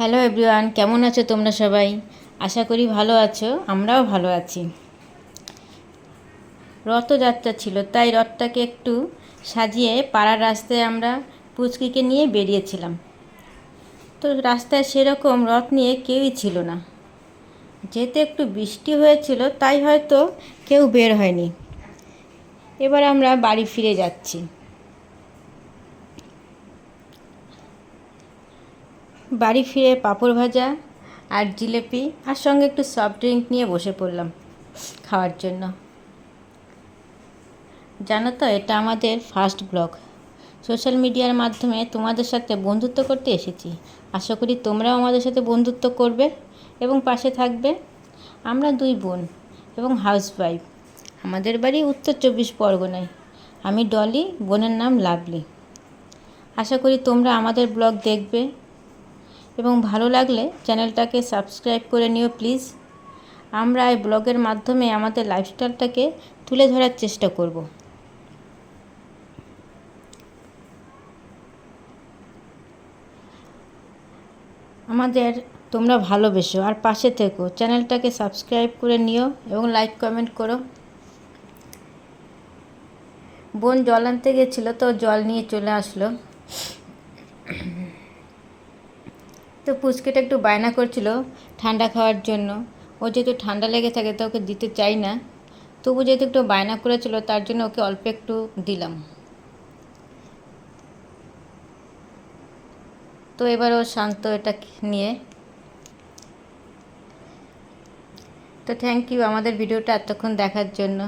Hello everyone, কেমন আছো তোমরা সবাই? আশা করি ভালো আছো, আমরাও ভালো আছি। রথযাত্রা ছিল, তাই রথটাকে একটু সাজিয়ে পাড়ার রাস্তায় আমরা পুচকিকে নিয়ে বেরিয়েছিলাম। তো রাস্তায় সেরকম রথ নিয়ে কেউই ছিল না, যেহেতু একটু বৃষ্টি হয়েছিল তাই হয়তো কেউ বের হয়নি। এবার আমরা বাড়ি ফিরে যাচ্ছি। বাড়ি ফিরে পাঁপড় ভাজা আর জিলেপি আর সঙ্গে একটু সফট ড্রিঙ্ক নিয়ে বসে পড়লাম খাওয়ার জন্য। জানো তো, এটা আমাদের ফার্স্ট ব্লগ। সোশ্যাল মিডিয়ার মাধ্যমে তোমাদের সাথে বন্ধুত্ব করতে এসেছি। আশা করি তোমরাও আমাদের সাথে বন্ধুত্ব করবে এবং পাশে থাকবে। আমরা দুই বোন এবং হাউসওয়াইফ। আমাদের বাড়ি উত্তর 24 পরগনায়। আমি ডলি, বোনের নাম লাভলি। আশা করি তোমরা আমাদের ব্লগ দেখবে এবং ভালো লাগলে চ্যানেলটাকে সাবস্ক্রাইব করে নিও প্লিজ। আমরা এই ব্লগের মাধ্যমে আমাদের লাইফস্টাইলটাকে তুলে ধরার চেষ্টা করব। আমাদের তোমরা ভালোবেসো আর পাশে থেকো। চ্যানেলটাকে সাবস্ক্রাইব করে নিও এবং লাইক কমেন্ট করো। বোন জল আনতে গেছিলো, তো জল নিয়ে চলে আসলো। তো পুচকেটা একটু বায়না করছিল ঠান্ডা খাওয়ার জন্য। ও যেহেতু ঠান্ডা লেগে থাকে তো ওকে দিতে চাই না, তবু যেহেতু একটু বায়না করেছিল তার জন্য ওকে অল্প একটু দিলাম। তো এবার ও শান্ত এটা নিয়ে। তো থ্যাংক ইউ আমাদের ভিডিওটা এতক্ষণ দেখার জন্য।